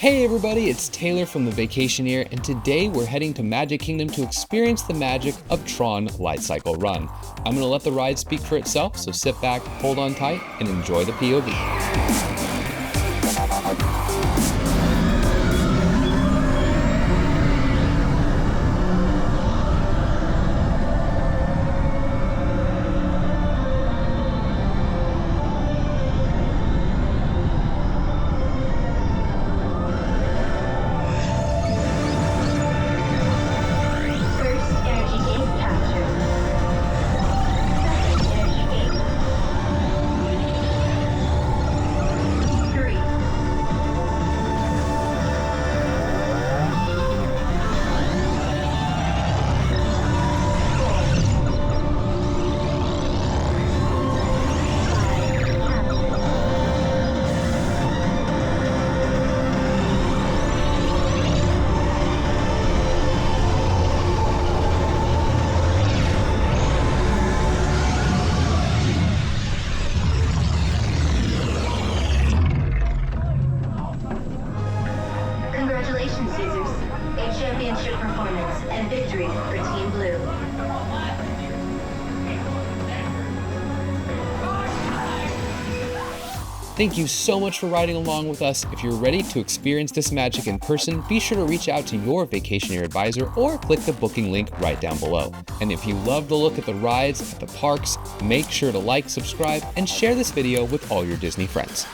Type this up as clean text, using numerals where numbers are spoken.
Hey everybody, it's Taylor from The Vacationeer, and today we're heading to Magic Kingdom to experience the magic of Tron Lightcycle Run. I'm going to let the ride speak for itself, so sit back, hold on tight, and enjoy the POV. Congratulations, Caesars. A championship performance and victory for Team Blue. Thank you so much for riding along with us. If you're ready to experience this magic in person, be sure to reach out to your Vacationeer advisor or click the booking link right down below. And if you love the look at the rides at the parks, make sure to like, subscribe, and share this video with all your Disney friends.